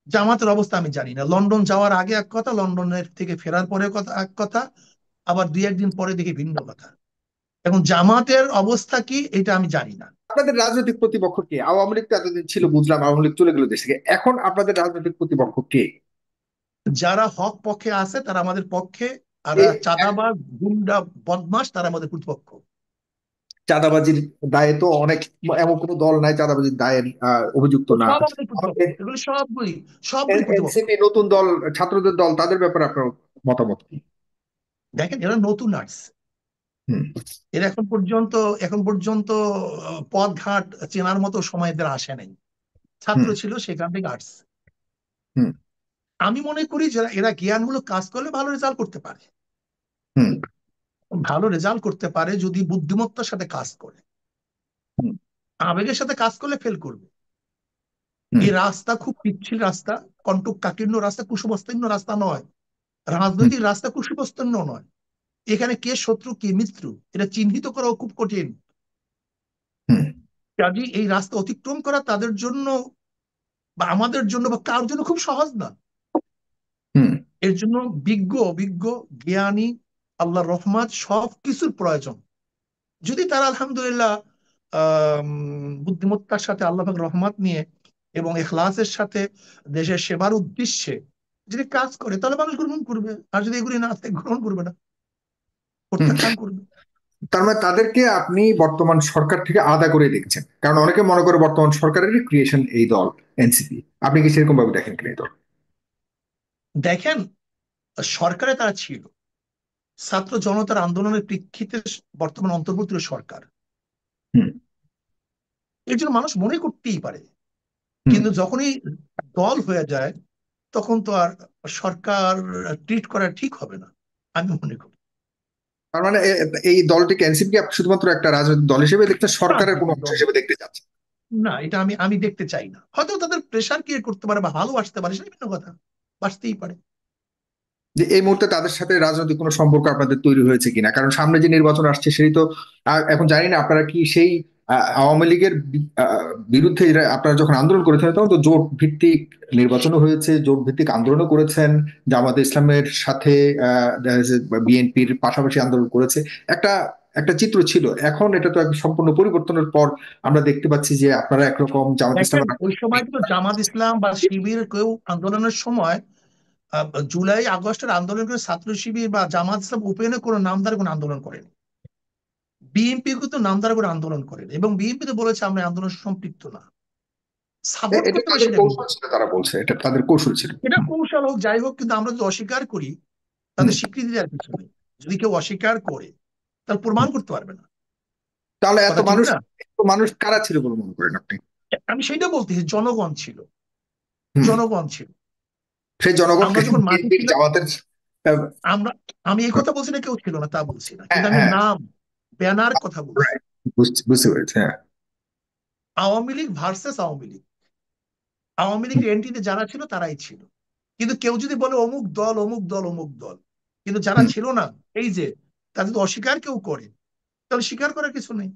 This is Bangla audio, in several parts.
জামাতের অবস্থা আমি জানি না। লন্ডন যাওয়ার আগে এক কথা, লন্ডনের থেকে ফেরার পরে কথা এক কথা, আবার দুই একদিন পরে দেখি ভিন্ন কথা। এখন জামাতের অবস্থা কি এটা আমি জানি না। আপনাদের রাজনৈতিক প্রতিপক্ষ কে? আওয়ামী লীগ তো এতদিন ছিল, বুঝলাম আওয়ামী লীগ চলে গেল দেশ থেকে, এখন আপনাদের রাজনৈতিক প্রতিপক্ষ কে? যারা হক পক্ষে আছে তারা আমাদের পক্ষে, আর এই চাঁদাবাজ গুন্ডা বদমাস তারা আমাদের প্রতিপক্ষ। চাঁদাবাজির দায়ে তো অনেক, এমন কোনো দল নাই চাঁদাবাজির দায়ে অভিযুক্ত তো না। সব আমাদের প্রতিপক্ষ, এগুলো সবগুলি সবগুলি প্রতিপক্ষ। এনসিপি নতুন দল, ছাত্রদের দল, তাদের ব্যাপারে আপনার মতামত কি? দেখেন এরা নতুন আসছে, হুম। এরা এখন পর্যন্ত পথ ঘাট চেনার মতো সময় এদের আসে নাই। ছাত্র হুম। ছিল, সেখান থেকে আসছে। হুম। আমি মনে করি যে এরা জ্ঞানমূলক কাজ করলে ভালো রেজাল্ট করতে পারে। হুম। ভালো রেজাল্ট করতে পারে যদি বুদ্ধিমত্তার সাথে কাজ করে। হুম। আবেগের সাথে কাজ করলে ফেল করবে। হুম। এই রাস্তা খুব পিচ্ছিল রাস্তা, কণ্টকাকীর্ণ রাস্তা, কুসুমস্তীর্ণ রাস্তা নয়। হুম। রাজনৈতিক রাস্তা কুসুমস্তীর্ণ নয়। এখানে কে শত্রু কে মিত্র এটা চিহ্নিত করাও খুব কঠিন। হুম। কাজে এই রাস্তা অতিক্রম করা তাদের জন্য বা আমাদের জন্য বা কার জন্য খুব সহজ না। হুম। এর জন্য বিজ্ঞ অভিজ্ঞ জ্ঞানী, আল্লাহর রহমত সব কিছুর প্রয়োজন। যদি তারা আলহামদুলিল্লাহ বুদ্ধিমত্তার সাথে আল্লাহ পাকের রহমত নিয়ে এবং এখলাসের সাথে দেশের সেবার উদ্দেশ্যে যদি কাজ করে তাহলে মানুষ গ্রহণ করবে, আর যদি এগুলি না থাকে গ্রহণ করবে না, হুম। প্রত্যাখ্যান করবে। তার মানে তাদেরকে আপনি বর্তমান সরকার থেকে আলাদা করে দেখছেন, কারণ অনেকে মনে করে বর্তমান সরকারেরই ক্রিয়েশন এই দল এনসিপি। আপনি কি সেরকম ভাবে দেখেন কিনা এই দল? দেখেন, সরকারে তারা ছিল, ছাত্র জনতার আন্দোলনের প্রেক্ষিতে বর্তমান অন্তর্বর্তী সরকার, হুম। এর জন্য মানুষ মনে করতেই পারে। হুম। কিন্তু যখনই দল হয়ে যায় তখন তো আর সরকার ট্রিট করা ঠিক হবে না, আমি মনে করি। তার মানে এই দলটিকে, এনসিপি কে আপনি শুধুমাত্র একটা রাজনৈতিক দল হিসেবে দেখতে, সরকারের কোনো রাজনৈতিক অংশ দল হিসেবে দেখতে চাচ্ছেন? না, এটা আমি আমি দেখতে চাই না। হয়তো তাদের প্রেশার ক্রিয়েট করতে পারে বা ভালোবাসতে পারে, সেটা ভিন্ন কথা, বাঁচতেই পারে। যে এই মুহূর্তে তাদের সাথে রাজনৈতিক কোনো সম্পর্ক আপনাদের তৈরি হয়েছে কিনা, কারণ সামনে যে নির্বাচন আসছে সেই তো এখন জানি না আপনারা কি সেই আওয়ামী লীগের বিরুদ্ধে আপনারা যখন আন্দোলন করেছেন তখন তো জোট ভিত্তিক নির্বাচনও হয়েছে, জোট ভিত্তিক আন্দোলনও করেছেন, জামাতে ইসলামের সাথে বিএনপির পাশাপাশি আন্দোলন করেছে, একটা একটা চিত্র ছিল। এখন এটা তো এক সম্পূর্ণ পরিবর্তনের পর আমরা দেখতে পাচ্ছি যে আপনারা একরকম, জামাত দেখেন ইসলামের। ওই সময় কিন্তু জামাত ইসলাম বা শিবির কেউ আন্দোলনের সময় জুলাই আগস্টের আন্দোলন করে ছাত্র শিবির বা জামাত ইসলাম ওপেনে কোনো নামদার কোনো আন্দোলন করেনি। বিএনপি কিন্তু নামদার করে আন্দোলন করেন এবং বিএনপি তো বলেছে আমরা এই আন্দোলন সম্পৃক্ত না। সাপোর্ট এটা করতে হবে তাদের সেটা ভিন্ন। কৌশল ছিল, তারা বলছে এটা তাদের কৌশল ছিল। এটা কৌশল হোক যাই হোক, কিন্তু আমরা যদি অস্বীকার করি হুম। তাদের স্বীকৃতি দেওয়ার কিছু নেই। যদি কেউ অস্বীকার করে তাহলে প্রমাণ হুম। করতে পারবে না। তাহলে কথা ঠিক না? এত মানুষ কারা ছিল বলে মনে করেন আপনি? আমি সেইটা বলতেছি, জনগণ ছিল, হুম। জনগণ ছিল। সেই জনগণকে আমরা যখন মাঠে বিএনপির ছিলাম, জামাতের আহ, আমরা, আমি এই কথা বলছি না কেউ ছিল না তা বলছি না, হ্যাঁ, কিন্তু আমি হ্যাঁ, নাম ব্যানার কথা বলছি। right, বুঝতে পেরেছি, হ্যাঁ। আওয়ামী লীগ ভার্সেস আওয়ামী লীগ, আওয়ামী হুম। লীগের এন্ট্রিতে যারা ছিল তারাই ছিল। কিন্তু কেউ যদি বলে অমুক দল অমুক দল অমুক দল, কিন্তু যারা হুম। ছিল না, এই যে, তাদের যদি অস্বীকার কেউ করে তাহলে স্বীকার করার কিছু নেই।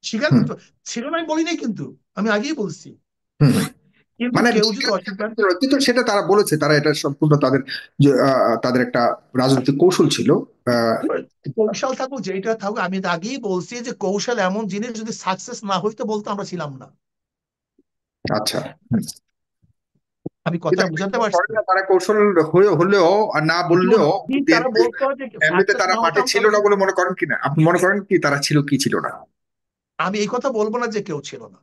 স্বীকার হুম। করতে ছিল না আমি বলি নাই, কিন্তু আমি আগেই বলছি। হুম। কিন্তু মানে কেউ যদি অস্বীকার, কিন্তু সেটা তারা বলেছে, তারা এটা সম্পূর্ণ তাদের তাদের একটা রাজনৈতিক কৌশল ছিল। আহ, কৌশল থাকুক যেটা থাকুক, আমি তো আগেই বলছি যে কৌশল এমন জিনিস যদি সাকসেস না হইতো বলতো আমরা ছিলাম না। আচ্ছা। হুম। আমি কিন্তু কথা আপনি বুঝাতে মনে পারছি? করেন না তারা কৌশল হলেও আর না বললেও যদি তারা বিএনপির বলতো যে এমনিতে সাকসেস তারা না মাঠে হতাম ছিল তাহলে না বলে মনে করেন কিনা? আপনি মনে করেন কি তারা ছিল কি ছিল না? আমি এই কথা বলবো না যে কেউ ছিল না,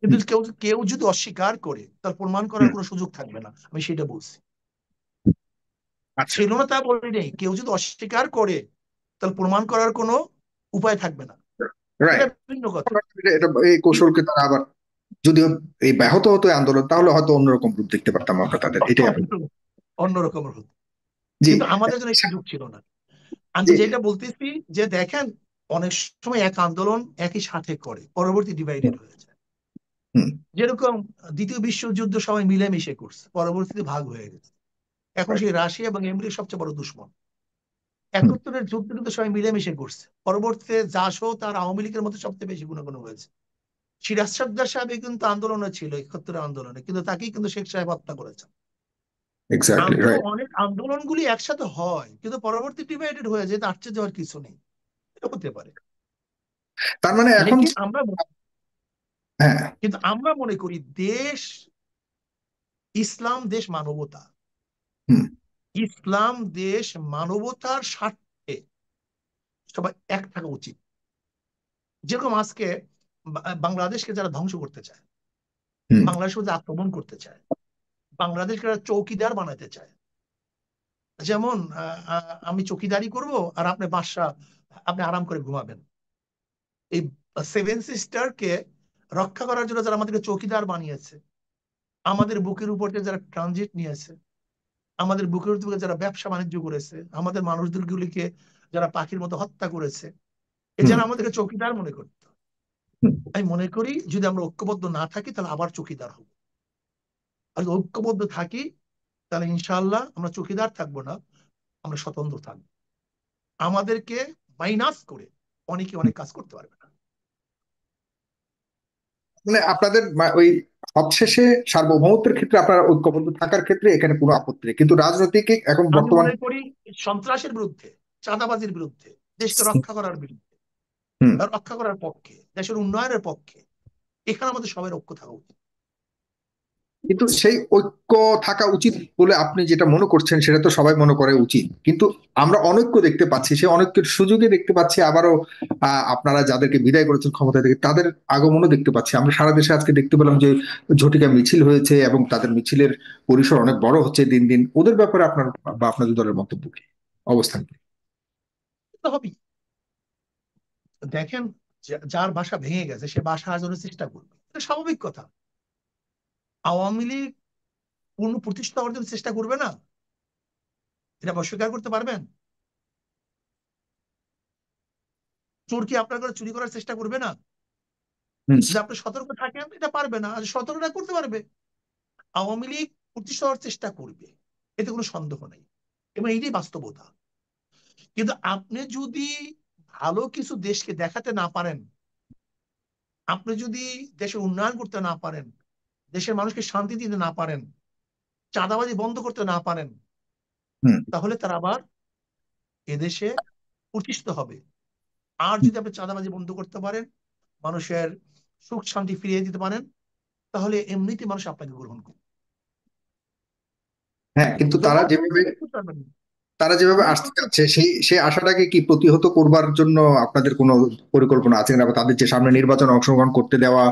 কিন্তু হুম। কেউ কেউ যদি অস্বীকার করে তার প্রমাণ করার হুম। কোনো সুযোগ থাকবে না, আমি সেটা বলছি। আচ্ছা। ছিল না তা বলি নেই, কেউ যদি অস্বীকার করে তাহলে প্রমাণ করার কোনো উপায় থাকবে না, এটা রাইট। ভিন্ন কথা। এটা এই কৌশলকে তারা আবার, যদিও এই ব্যাহত হতো এই আন্দোলন, তাহলে হয়তো অন্যরকম রূপ দেখতে পারতাম আমরা তাদের, এটাই আপনি। অন্যরকমের হতো, জি। কিন্তু আমাদের জন্য এই সুযোগ ছিল না। আমি জি। যেটা বলতেছি যে দেখেন, অনেক সময় এক আন্দোলন একই সাথে করে পরবর্তী ডিভাইডেড হয়ে যায়। হুম। যেরকম দ্বিতীয় বিশ্বযুদ্ধ সবাই মিলেমিশে করছে, পরবর্তীতে ভাগ হয়ে গেছে। এখন right, সেই রাশিয়া এবং আমেরিকা সবচেয়ে বড় দুশ্মন। হুম। 71-এর যুদ্ধ কিন্তু সবাই মিলেমিশে করছে, পরবর্তীতে জাসদ তার আওয়ামী লীগের মধ্যে সবচেয়ে বেশি গুণাগুণ হয়েছে। সিরাজ সাদ্দার সাহেব কিন্তু আন্দোলনে ছিল, ৭১ আন্দোলনে, কিন্তু তাকেই কিন্তু শেখ সাহেব হত্যা করেছেন। Exactly right. অনেক আন্দোলনগুলি একসাথে হয় কিন্তু পরবর্তী ডিভাইডেড হয়ে যায়, আশ্চর্য যাওয়ার কিছু নেই, এটা হতে পারে। তার মানে এখন লেকিন আমরা, হ্যাঁ। কিন্তু আমরা মনে করি দেশ ইসলাম, দেশ মানবতা, হুম। ইসলাম দেশ মানবতার স্বার্থে সবাই এক থাকা উচিত। যেরকম আজকে বাংলাদেশকে যারা ধ্বংস করতে চায়, হুম। বাংলাদেশের মধ্যে আক্রমণ করতে চায়, বাংলাদেশকে যারা চৌকিদার বানাতে চায়, যেমন আমি চৌকিদারি করব আর আপনি বাদশা, আপনি আরাম করে ঘুমাবেন। এই সেভেন সিস্টারকে রক্ষা করার জন্য যারা আমাদেরকে চৌকিদার বানিয়েছে, আমাদের বুকের উপর দিয়ে যারা ট্রানজিট নিয়েছে, আমাদের বুকের উপর যারা ব্যবসা বাণিজ্য করেছে, আমাদের মানুষদেরগুলিকে যারা পাখির মতো হত্যা করেছে, এ হুম। যেন আমাদেরকে চৌকিদার মনে করত। হুম। আমি মনে করি যদি আমরা ঐক্যবদ্ধ না থাকি তাহলে আবার চৌকিদার হব। আর যদি ঐক্যবদ্ধ থাকি তাহলে ইনশাআল্লাহ আমরা চৌকিদার থাকবো না, আমরা স্বতন্ত্র থাকবো। আমাদেরকে মাইনাস করে অনেকে অনেক কাজ করতে পারবে না। মানে আপনাদের ওই সবশেষে সার্বভৌমত্বের ক্ষেত্রে আপনারা ঐক্যবদ্ধ থাকার ক্ষেত্রে এখানে কোনো আপত্তি নেই, কিন্তু রাজনৈতিক এখন আমি বর্তমান। মনে করি সন্ত্রাসের বিরুদ্ধে, চাঁদাবাজির বিরুদ্ধে, দেশকে রক্ষা করার বিরুদ্ধে, হুম। রক্ষা করার পক্ষে, দেশের উন্নয়নের পক্ষে, এখানে আমাদের সবাই ঐক্য থাকা উচিত। কিন্তু সেই ঐক্য থাকা উচিত বলে আপনি যেটা মনে করছেন সেটা তো সবাই মনে করে উচিত, কিন্তু আমরা অনৈক্য দেখতে পাচ্ছি, সেই অনৈক্যের সুযোগে দেখতে পাচ্ছি আবারও আপনারা যাদেরকে বিদায় করেছেন ক্ষমতা থেকে তাদের আগমনও দেখতে পাচ্ছি। আমরা সারা দেশে আজকে দেখতে পেলাম যে ঝটিকা মিছিল হয়েছে এবং তাদের মিছিলের পরিসর অনেক বড় হচ্ছে দিন দিন। ওদের ব্যাপারে আপনার বা আপনাদের দলের মন্তব্য কি, অবস্থান কি? তো হবেই। দেখেন, যার বাসা ভেঙে গেছে সে বাসা আজনের চেষ্টা করবে, এটা স্বাভাবিক কথা। আওয়ামী লীগ পূর্ণ প্রতিষ্ঠা অর্জন চেষ্টা করবে না, এটা অস্বীকার করতে পারবেন? চোর কি আপনার ঘরে চুরি করার চেষ্টা করবে না? হুম। যদি আপনি সতর্ক থাকেন এটা পারবে না, আর সতর্কতা করতে পারবে। আওয়ামী লীগ প্রতিষ্ঠা হওয়ার চেষ্টা করবে, এতে কোনো সন্দেহ নেই, এবং এইটাই বাস্তবতা। কিন্তু আপনি যদি ভালো কিছু দেশকে দেখাতে না পারেন, আপনি যদি দেশের উন্নয়ন করতে না পারেন, দেশের মানুষকে শান্তি দিতে না পারেন, চাঁদাবাজি বন্ধ করতে না পারেন, হুম। তাহলে তারা আবার এদেশে প্রতিষ্ঠিত হবে। আর যদি আপনি চাঁদাবাজি বন্ধ করতে পারেন, মানুষের সুখ শান্তি ফিরিয়ে দিতে পারেন, তাহলে এমনিতে মানুষ আপনাকে গ্রহণ করবে। হ্যাঁ, কিন্তু তারা জবাবদিহি যেভাবে করতে পারবেন না। তারা যেভাবে আমি আসতে বলছি, যাচ্ছে সেই আশাটাকে কি প্রতিহত করবার জন্য আপনাদের কোনো পরিকল্পনা আছে কিনা, বা তাদের যে সামনে নির্বাচন অংশগ্রহণ করতে দেওয়া,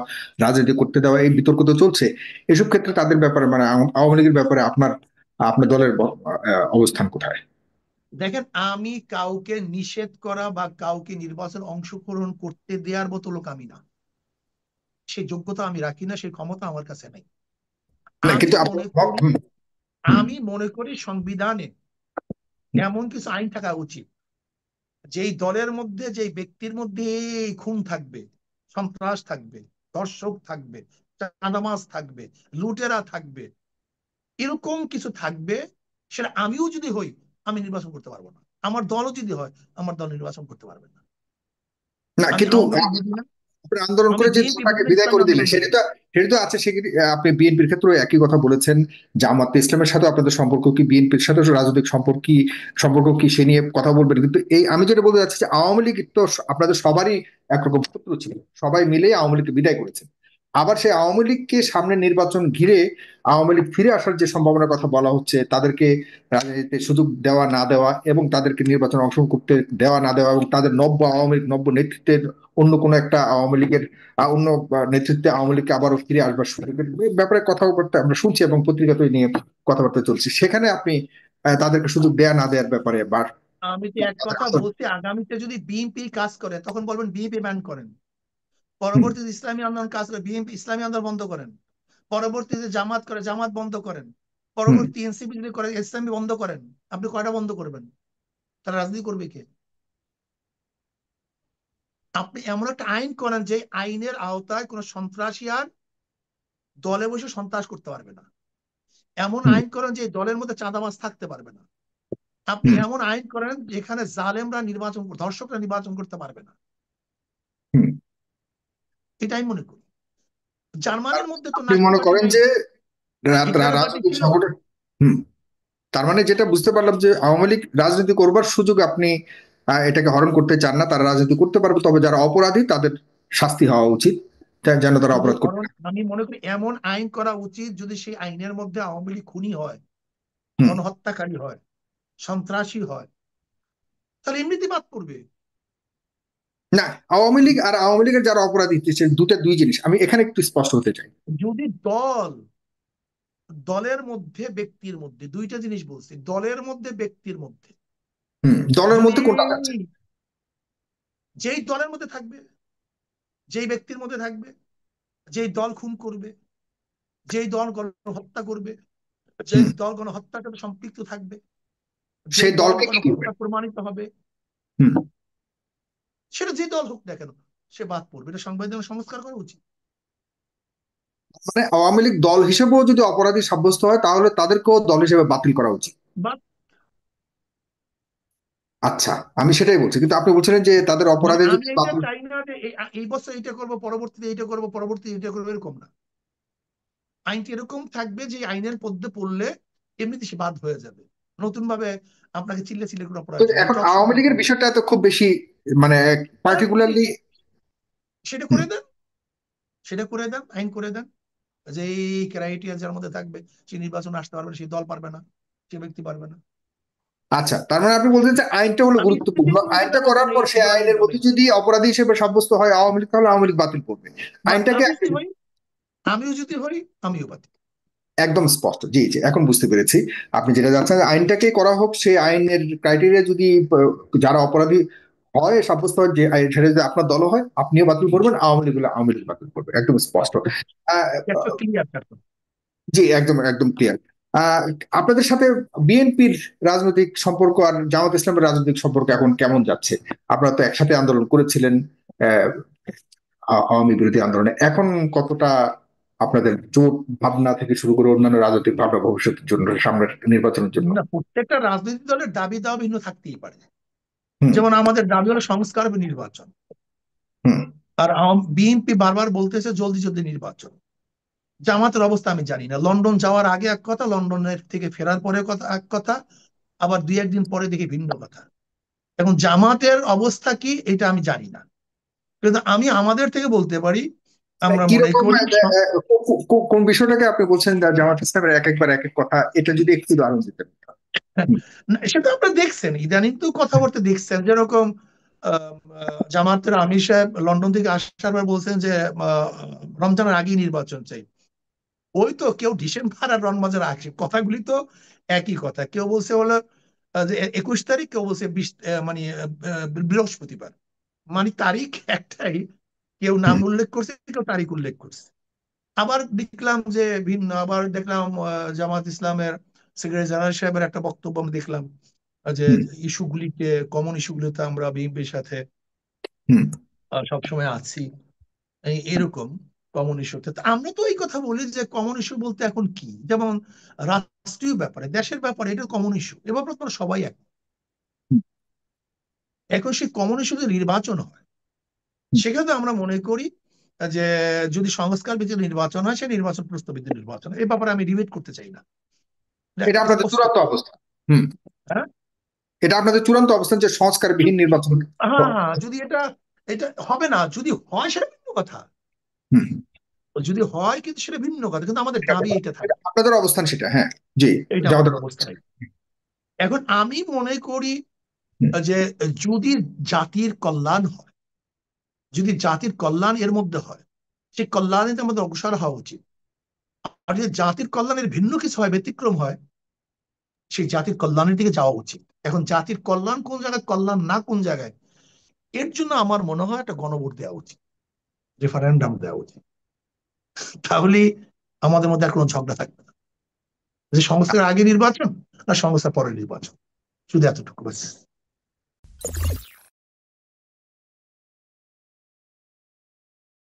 রাজনীতি করতে দেওয়া, এই বিতর্ক তো চলছে। এসব ক্ষেত্রে তাদের ব্যাপারে মানে আওয়ামী লীগের ব্যাপারে আপনার আপনার দলের অবস্থান কোথায়? দেখেন, আমি কাউকে নিষেধ করা বা কাউকে নির্বাচন অংশগ্রহণ করতে দেওয়ার মতো লোক আমি না, সেই যোগ্যতা আমি রাখি না, সেই ক্ষমতা আমার কাছে নেই। না আমি কিন্তু মনে করি, হুম। হুম। আমি মনে করি সংবিধানে এমন কিছু আইন থাকা উচিত যেই দলের মধ্যে, যেই ব্যক্তির মধ্যে এই খুন থাকবে, সন্ত্রাস থাকবে, ধর্ষক থাকবে, চাঁদাবাজ থাকবে, লুটেরা থাকবে, এরকম কিছু থাকবে, সেটা আমিও যদি হই আমি নির্বাচন করতে পারবো না, আমার দলও যদি হয় আমার দল নির্বাচন করতে পারবে না। না আমি কিন্তু আওয়ামী লীগ বুঝি না, আপনি আন্দোলন আমি করে যে বিএনপি দলটাকে বুঝি না, বিদায় ইসলামী করে দিলেন আন্দোলন বুঝি না। সেটা তো আছে সেখানে আপনি বিএনপির ক্ষেত্রে একই কথা বলেছেন। জামাত ইসলামের সাথে আপনাদের সম্পর্ক কি, বিএনপির সাথে রাজনৈতিক সম্পর্ক কি, সে নিয়ে কথা বলবেন, কিন্তু এই আমি যেটা বলতে চাচ্ছি যে আওয়ামী লীগ তো আপনাদের সবারই একরকম শত্রু ছিল, সবাই মিলে আওয়ামী লীগকে বিদায় করেছেন। আবার সেই আওয়ামী লীগকে সামনে নির্বাচন ঘিরে আওয়ামী লীগ ফিরে আসার যে সম্ভাবনার কথা বলা হচ্ছে, তাদেরকে রাজনীতিতে সুযোগ দেওয়া না দেওয়া এবং তাদেরকে নির্বাচনে অংশগ্রহণ করতে দেওয়া না দেওয়া, এবং তাদের নব্য আওয়ামী লীগ, নব্য নেতৃত্বের অন্য কোনো একটা আওয়ামী লীগের অন্য নেতৃত্বে আওয়ামী লীগকে আবারও ফিরে আসবার সুযোগের ব্যাপারে কথাবার্তা আমরা শুনছি এবং পত্রিকাতে নিয়ে কথাবার্তা চলছে। সেখানে আপনি তাদেরকে সুযোগ দেয়া না দেওয়ার ব্যাপারে বা আমি তো এক কথা বলছি, আগামীতে যদি বিএনপি কাজ করে তখন বলবেন বিএনপি ব্যান করেন, হুম। পরবর্তীতে ইসলামী আন্দোলন কাজ করে বিএনপি ইসলামী আন্দোলন বন্ধ করেন, পরবর্তীতে জামাত করে জামাত বন্ধ করেন, হুম। পরবর্তী এনসিপি যদি করে ইসলামী বন্ধ করেন, আপনি কয়টা বন্ধ করবেন? তারা রাজনীতি করবে কে? আপনি এমন একটা আইন করেন যে আইনের আওতায় কোনো সন্ত্রাসী আর দলে বসে সন্ত্রাস করতে পারবে না। এমন হুম। আইন করেন যে দলের মধ্যে চাঁদাবাজ থাকতে পারবে না। আপনি হুম। এমন আইন করেন যেখানে জালেমরা ধর্ষকরা নির্বাচন করতে পারবে না। হুম। এটা আমি মনে করি। জার্মানির মধ্যে তো আপনি নাৎসি মনে পার্টি করেন নাই, যে হিটলারের পার্টি রাজনৈতিক ছিল। সংগঠন। হুম। তার মানে যেটা বুঝতে পারলাম যে আওয়ামী লীগ রাজনীতি করবার সুযোগ আপনি এটাকে হরণ করতে চান না, তারা রাজনীতি করতে পারবে, তবে যারা অপরাধী তাদের শাস্তি হওয়া উচিত, যেন তারা শুধু অপরাধ করতে হরণ, না। আমি মনে করি এমন আইন করা উচিত যদি সেই আইনের মধ্যে আওয়ামী লীগ খুনি হয়, হুম। গণহত্যাকারী হয়, সন্ত্রাসী হয়, তাহলে এমনিতে বাদ পড়বে। না, আওয়ামী লীগ আর আওয়ামী লীগের যারা অপরাধী, সে দুটা দুই জিনিস, আমি এখানে একটু স্পষ্ট হতে চাই। যদি দল, দলের মধ্যে ব্যক্তির মধ্যে, দুইটা জিনিস বলছি, দলের মধ্যে ব্যক্তির মধ্যে, হুম, দলের যদি মধ্যে কোনটা যাচ্ছে? যেই দলের মধ্যে থাকবে, যেই ব্যক্তির মধ্যে থাকবে, যেই দল খুন করবে, যেই দল গণহত্যা করবে, যে হুম। দল গণহত্যার সাথে সম্পৃক্ত থাকবে, যেই সেই দল দলকে কি করবে? গণহত্যা প্রমাণিত হবে, হুম। সেটা যে দল হোক না কেন, সে বাদ পড়বে। এটা সংবিধানের সংস্কার করা উচিত। মানে আওয়ামী লীগ দল হিসেবেও যদি অপরাধী সাব্যস্ত হয়, তাহলে তাদেরকেও দল হিসেবে বাতিল করা উচিত। বাদ, আচ্ছা, আমি সেটাই বলছি, কিন্তু আপনি বলছিলেন যে তাদের মানে অপরাধে আমি যদি এটা বাতিল। চাই না যে এই বছর এটা করবো, পরবর্তীতে এটা করবো, পরবর্তীতে এটা করবো, এরকম না। আইনটি এরকম থাকবে যে আইনের মধ্যে পড়লে এমনিতে সে বাদ হয়ে যাবে, নতুন ভাবে আপনাকে চিল্লে চিল্লে করার তো প্রয়োজন নেই, এখন টকশো আওয়ামী করার লীগের প্রয়োজন বিষয়টা তো খুব বেশি, মানে নেই। পার্টিকুলারলি। সেটা করে দেন, সেটা করে দেন, আইন করে দেন যে এই ক্রাইটেরিয়া যার মধ্যে থাকবে সে নির্বাচন আসতে পারবে না, সেই দল পারবে না, সে ব্যক্তি পারবে না। আচ্ছা, তার মানে আপনি বলছেন যে আইনটা হলো আমি গুরুত্বপূর্ণ, আইনটা প্রতিযোগিতার মধ্যে করার নেই পর এই সেই ধরনের আইনের মধ্যে দলের, যদি অপরাধী হিসেবে সাব্যস্ত হয় আওয়ামী লীগ, তাহলে আওয়ামী লীগ বাতিল করবে বা আইনটাকে। আমি যদি হই, আমিও যদি হই, আমিও বাতিল। একদম স্পষ্ট, জি জি, এখন বুঝতে পেরেছি আপনি যেটা যাচ্ছেন, আইনটাকে করা হোক, সেই আইনের ক্রাইটেরিয়া যদি যারা অপরাধী হয় সাব্যস্ত হয়, যে সেটা যদি আপনার দল হয়, আপনিও বাতিল করবেন, আওয়ামী লীগ হলে আওয়ামী লীগ বাতিল করবে, একদম স্পষ্ট। আহ, একটা ক্লিয়ার থাকবে। জি, একদম একদম ক্লিয়ার। আহ আপনাদের সাথে বিএনপির রাজনৈতিক সম্পর্ক আর জামাত ইসলামের রাজনৈতিক সম্পর্ক এখন কেমন যাচ্ছে? আপনারা তো একসাথে আন্দোলন করেছিলেন, আহ, আওয়ামী বিরোধী আন্দোলনে, এখন কতটা আপনাদের জোট ভাবনা থেকে শুরু করে অন্যান্য রাজনৈতিক ভাবনা ভবিষ্যতের জন্য, সামনের নির্বাচনের জন্য? না, প্রত্যেকটা রাজনৈতিক দলের দাবি দাওয়া ভিন্ন থাকতেই পারে। হুম। যেমন আমাদের দাবি হলো সংস্কার হবে, নির্বাচন। হুম। আর বিএনপি বারবার বলতেছে জলদি জলদি নির্বাচন। জামাতের অবস্থা আমি জানি না, লন্ডন যাওয়ার আগে এক কথা, লন্ডনের থেকে ফেরার পরে কথা এক কথা, আবার দুই একদিন পরে দেখি ভিন্ন কথা। এখন জামাতের অবস্থা কি এটা আমি জানি না, কিন্তু আমি আমাদের থেকে বলতে পারি, আমরা মনে কিরকম করি কোন বিষয়টাকে আপনি বলছেন জামাত ইসলামের এক একবার এক এক কথা, এটা যদি একটু উদাহরণ দিতেন? হুম। না, সেটা আপনারা দেখছেন, ইদানিং তো কথাবার্তা দেখছেন, যেরকম জামাতের আমির সাহেব লন্ডন থেকে আসার পর বলছেন যে আহ, রমজানের আগেই নির্বাচন চাই। ওই তো কেউ ডিসেম্বর আর রমজানের আগে, কথাগুলি তো একই কথা। কেউ বলছে হলো যে 21 তারিখ, কেউ বলছে 20, মানে বৃহস্পতিবার, মানে তারিখ একটাই, কেউ নাম হুম। উল্লেখ করছে, কেউ তারিখ উল্লেখ করছে। আবার দেখলাম যে ভিন্ন, আবার দেখলাম জামাত ইসলামের সেক্রেটারি জেনারেল সাহেবের একটা বক্তব্য আমি দেখলাম যে হুম। ইস্যুগুলিকে, কমন ইস্যুগুলিতে আমরা বিএনপির সাথে হুম। সবসময় আছি, এরকম কমন ইস্যুতে। তো আমরা তো এই কথা বলি যে কমন ইস্যু বলতে এখন কি, যেমন রাষ্ট্রীয় ব্যাপারে, দেশের ব্যাপারে এটা কমন ইস্যু, এ ব্যাপারে তো সবাই এক। এখন সেই কমন ইস্যুতে নির্বাচন হয়, হুম। সেক্ষেত্রে আমরা মনে করি যে যদি সংস্কার ভিত্তিক নির্বাচন হয়, সে নির্বাচন প্রস্তাবিত নির্বাচন, এই ব্যাপারে আমি ডিবেট করতে চাই না, এটা এটা একেবারে আপনাদের স্পষ্ট। চূড়ান্ত অবস্থান? হুম। হ্যাঁ, এটা আপনাদের চূড়ান্ত অবস্থান যে সংস্কারবিহীন নির্বাচন? হ্যাঁ, হ্যাঁ, যদি এটা, এটা হবে না, যদি হয় সেটা ভিন্ন কথা। হুম। যদি হয় কিন্তু সেটা ভিন্ন কথা, কিন্তু আমাদের দাবি এটা এটা থাকবে, আপনাদের অবস্থান, সেটা, হ্যাঁ। জি। এটা জামাতের আমাদের অবস্থান অবস্থা। সেটা। এখন আমি মনে করি হুম। যে যদি জাতির কল্যাণ হয়, যদি জাতির কল্যাণ এর মধ্যে হয়, সেই কল্যাণে আমাদের অগ্রসর হওয়া উচিত। আর যদি জাতির কল্যাণের ভিন্ন কিছু হয়, ব্যতিক্রম হয়, সেই জাতির কল্যাণের দিকে যাওয়া উচিত। এখন জাতির কল্যাণ কোন জায়গায়, কল্যাণ না কোন জায়গায়, এর জন্য আমার মনে হয় একটা গণভোট দেওয়া উচিত, রেফারেন্ডাম দেওয়া উচিত। তাহলে আমাদের মধ্যে আর কোনো ঝগড়া থাকবে না, যে সংস্কার আগে নির্বাচন আর সংস্কার পরে নির্বাচন, শুধু এতটুকু ব্যাস।